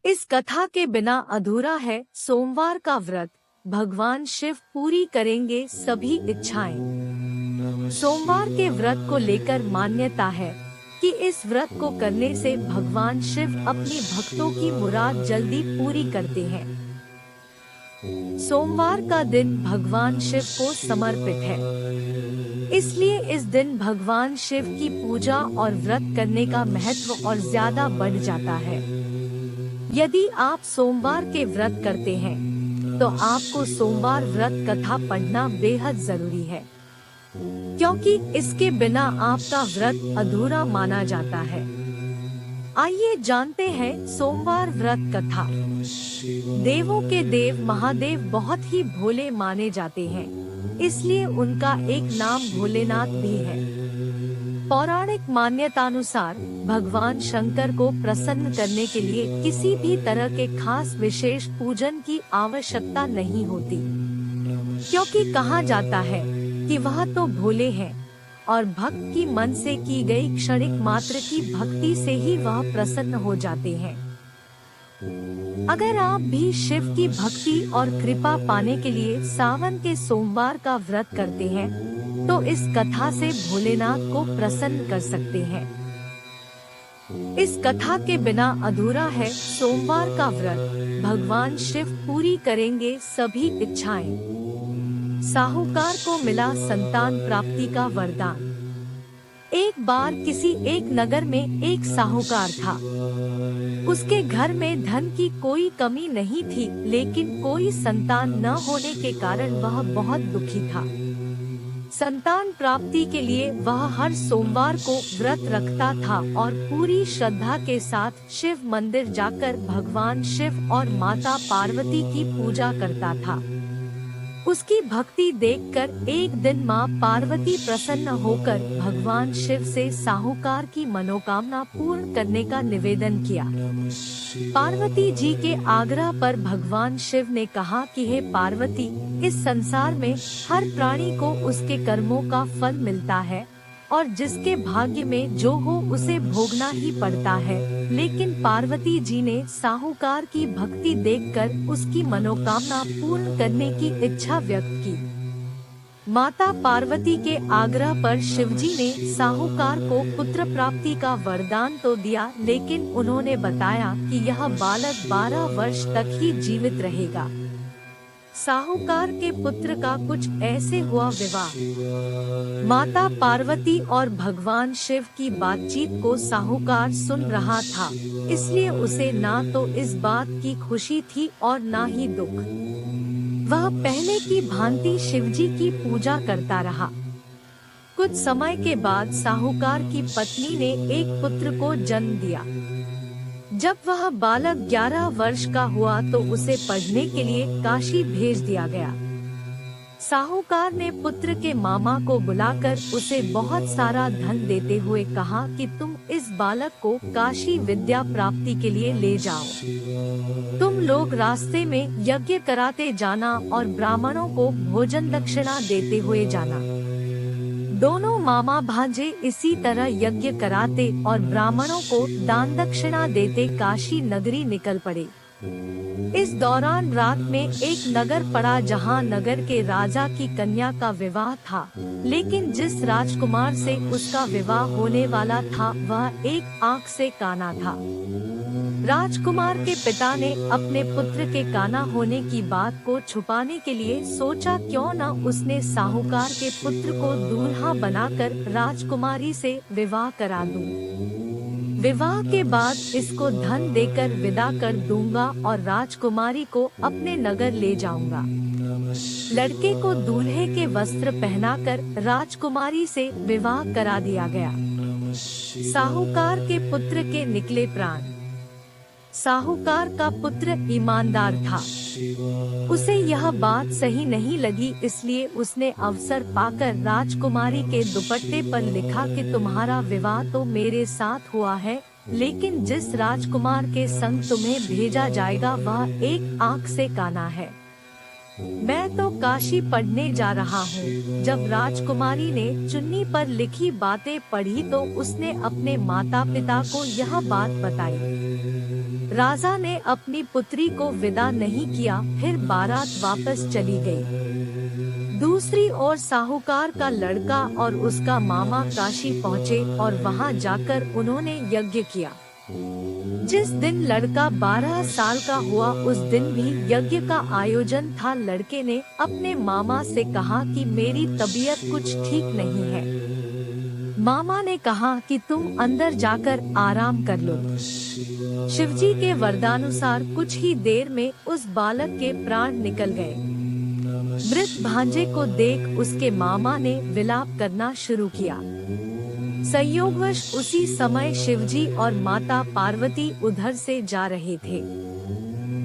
इस कथा के बिना अधूरा है सोमवार का व्रत। भगवान शिव पूरी करेंगे सभी इच्छाएं। सोमवार के व्रत को लेकर मान्यता है कि इस व्रत को करने से भगवान शिव अपनी भक्तों की मुराद जल्दी पूरी करते हैं। सोमवार का दिन भगवान शिव को समर्पित है, इसलिए इस दिन भगवान शिव की पूजा और व्रत करने का महत्व और ज्यादा बढ़ जाता है। यदि आप सोमवार के व्रत करते हैं तो आपको सोमवार व्रत कथा पढ़ना बेहद जरूरी है, क्योंकि इसके बिना आपका व्रत अधूरा माना जाता है। आइए जानते हैं सोमवार व्रत कथा। देवों के देव महादेव बहुत ही भोले माने जाते हैं, इसलिए उनका एक नाम भोलेनाथ भी है। पौराणिक मान्यतानुसार भगवान शंकर को प्रसन्न करने के लिए किसी भी तरह के खास विशेष पूजन की आवश्यकता नहीं होती, क्योंकि कहा जाता है कि वह तो भोले हैं और भक्त की मन से की गई क्षणिक मात्र की भक्ति से ही वह प्रसन्न हो जाते हैं। अगर आप भी शिव की भक्ति और कृपा पाने के लिए सावन के सोमवार का व्रत करते हैं तो इस कथा से भोलेनाथ को प्रसन्न कर सकते हैं। इस कथा के बिना अधूरा है सोमवार का व्रत। भगवान शिव पूरी करेंगे सभी इच्छाएं। साहूकार को मिला संतान प्राप्ति का वरदान। एक बार किसी एक नगर में एक साहूकार था। उसके घर में धन की कोई कमी नहीं थी, लेकिन कोई संतान न होने के कारण वह बहुत दुखी था। संतान प्राप्ति के लिए वह हर सोमवार को व्रत रखता था और पूरी श्रद्धा के साथ शिव मंदिर जाकर भगवान शिव और माता पार्वती की पूजा करता था। उसकी भक्ति देखकर एक दिन माँ पार्वती प्रसन्न होकर भगवान शिव से साहूकार की मनोकामना पूर्ण करने का निवेदन किया। पार्वती जी के आग्रह पर भगवान शिव ने कहा कि हे पार्वती, इस संसार में हर प्राणी को उसके कर्मों का फल मिलता है और जिसके भाग्य में जो हो उसे भोगना ही पड़ता है। लेकिन पार्वती जी ने साहूकार की भक्ति देखकर उसकी मनोकामना पूर्ण करने की इच्छा व्यक्त की। माता पार्वती के आग्रह पर शिवजी ने साहूकार को पुत्र प्राप्ति का वरदान तो दिया, लेकिन उन्होंने बताया कि यह बालक 12 वर्ष तक ही जीवित रहेगा। साहूकार के पुत्र का कुछ ऐसे हुआ विवाह। माता पार्वती और भगवान शिव की बातचीत को साहूकार सुन रहा था, इसलिए उसे ना तो इस बात की खुशी थी और ना ही दुख। वह पहले की भांति शिवजी की पूजा करता रहा। कुछ समय के बाद साहूकार की पत्नी ने एक पुत्र को जन्म दिया। जब वह बालक 11 वर्ष का हुआ तो उसे पढ़ने के लिए काशी भेज दिया गया। साहूकार ने पुत्र के मामा को बुलाकर उसे बहुत सारा धन देते हुए कहा कि तुम इस बालक को काशी विद्या प्राप्ति के लिए ले जाओ। तुम लोग रास्ते में यज्ञ कराते जाना और ब्राह्मणों को भोजन दक्षिणा देते हुए जाना। दोनों मामा भांजे इसी तरह यज्ञ कराते और ब्राह्मणों को दान दक्षिणा देते काशी नगरी निकल पड़े। इस दौरान रात में एक नगर पड़ा जहां नगर के राजा की कन्या का विवाह था, लेकिन जिस राजकुमार से उसका विवाह होने वाला था वह एक आंख से काना था। राजकुमार के पिता ने अपने पुत्र के काना होने की बात को छुपाने के लिए सोचा क्यों न उसने साहूकार के पुत्र को दूल्हा बनाकर राजकुमारी से विवाह करा दूं। विवाह के बाद इसको धन देकर विदा कर दूंगा और राजकुमारी को अपने नगर ले जाऊंगा। लड़के को दूल्हे के वस्त्र पहनाकर राजकुमारी से विवाह करा दिया गया। साहूकार के पुत्र के निकले प्राण। साहूकार का पुत्र ईमानदार था। उसे यह बात सही नहीं लगी, इसलिए उसने अवसर पाकर राजकुमारी के दुपट्टे पर लिखा कि तुम्हारा विवाह तो मेरे साथ हुआ है, लेकिन जिस राजकुमार के संग तुम्हें भेजा जाएगा वह एक आंख से काना है। मैं तो काशी पढ़ने जा रहा हूँ। जब राजकुमारी ने चुन्नी पर लिखी बातें पढ़ी तो उसने अपने माता पिता को यह बात बताई। राजा ने अपनी पुत्री को विदा नहीं किया, फिर बारात वापस चली गई। दूसरी ओर साहूकार का लड़का और उसका मामा काशी पहुँचे और वहां जाकर उन्होंने यज्ञ किया। जिस दिन लड़का 12 साल का हुआ उस दिन भी यज्ञ का आयोजन था। लड़के ने अपने मामा से कहा कि मेरी तबीयत कुछ ठीक नहीं है। मामा ने कहा कि तुम अंदर जाकर आराम कर लो। शिवजी के वरदानुसार कुछ ही देर में उस बालक के प्राण निकल गए। मृत भांजे को देख उसके मामा ने विलाप करना शुरू किया। संयोगवश उसी समय शिवजी और माता पार्वती उधर से जा रहे थे।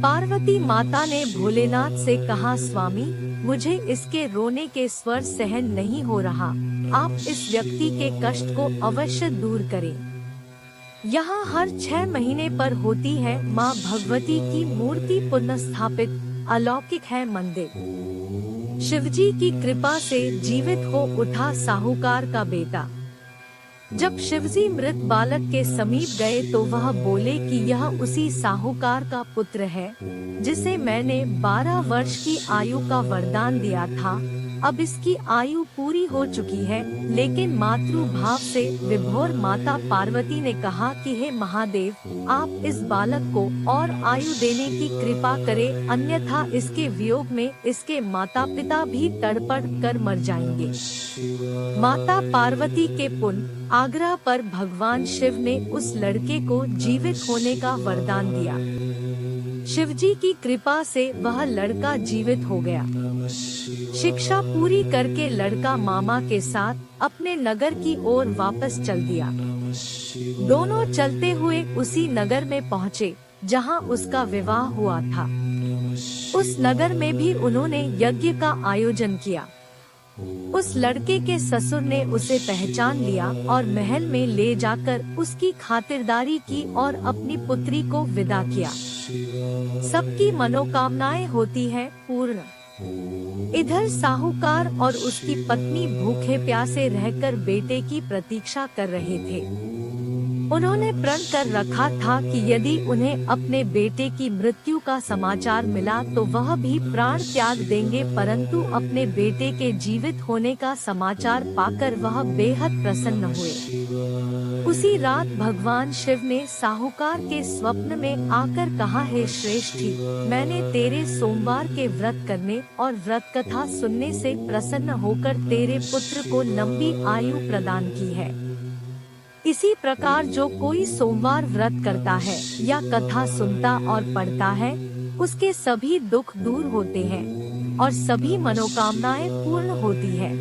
पार्वती माता ने भोलेनाथ से कहा, स्वामी, मुझे इसके रोने के स्वर सहन नहीं हो रहा, आप इस व्यक्ति के कष्ट को अवश्य दूर करें। यहाँ हर 6 महीने पर होती है माँ भगवती की मूर्ति पुनः अलौकिक है मंदिर। शिवजी की कृपा से जीवित हो उठा साहूकार का बेटा। जब शिवजी मृत बालक के समीप गए तो वह बोले कि यह उसी साहूकार का पुत्र है जिसे मैंने 12 वर्ष की आयु का वरदान दिया था। अब इसकी आयु पूरी हो चुकी है। लेकिन मातृभाव से विभोर माता पार्वती ने कहा कि हे महादेव, आप इस बालक को और आयु देने की कृपा करें, अन्यथा इसके वियोग में इसके माता पिता भी तड़पड़ कर मर जाएंगे। माता पार्वती के पुण्य आग्रह पर भगवान शिव ने उस लड़के को जीवित होने का वरदान दिया। शिवजी की कृपा से वह लड़का जीवित हो गया। शिक्षा पूरी करके लड़का मामा के साथ अपने नगर की ओर वापस चल दिया। दोनों चलते हुए उसी नगर में पहुँचे जहां उसका विवाह हुआ था। उस नगर में भी उन्होंने यज्ञ का आयोजन किया। उस लड़के के ससुर ने उसे पहचान लिया और महल में ले जाकर उसकी खातिरदारी की और अपनी पुत्री को विदा किया। सबकी मनोकामनाएं होती है पूर्ण। इधर साहूकार और उसकी पत्नी भूखे प्यासे रहकर बेटे की प्रतीक्षा कर रहे थे। उन्होंने प्रण कर रखा था कि यदि उन्हें अपने बेटे की मृत्यु का समाचार मिला तो वह भी प्राण त्याग देंगे, परंतु अपने बेटे के जीवित होने का समाचार पाकर वह बेहद प्रसन्न हुए। उसी रात भगवान शिव ने साहूकार के स्वप्न में आकर कहा, हे श्रेष्ठी, मैंने तेरे सोमवार के व्रत करने और व्रत कथा सुनने से प्रसन्न होकर तेरे पुत्र को लंबी आयु प्रदान की है। इसी प्रकार जो कोई सोमवार व्रत करता है या कथा सुनता और पढ़ता है, उसके सभी दुख दूर होते हैं और सभी मनोकामनाएं पूर्ण होती है।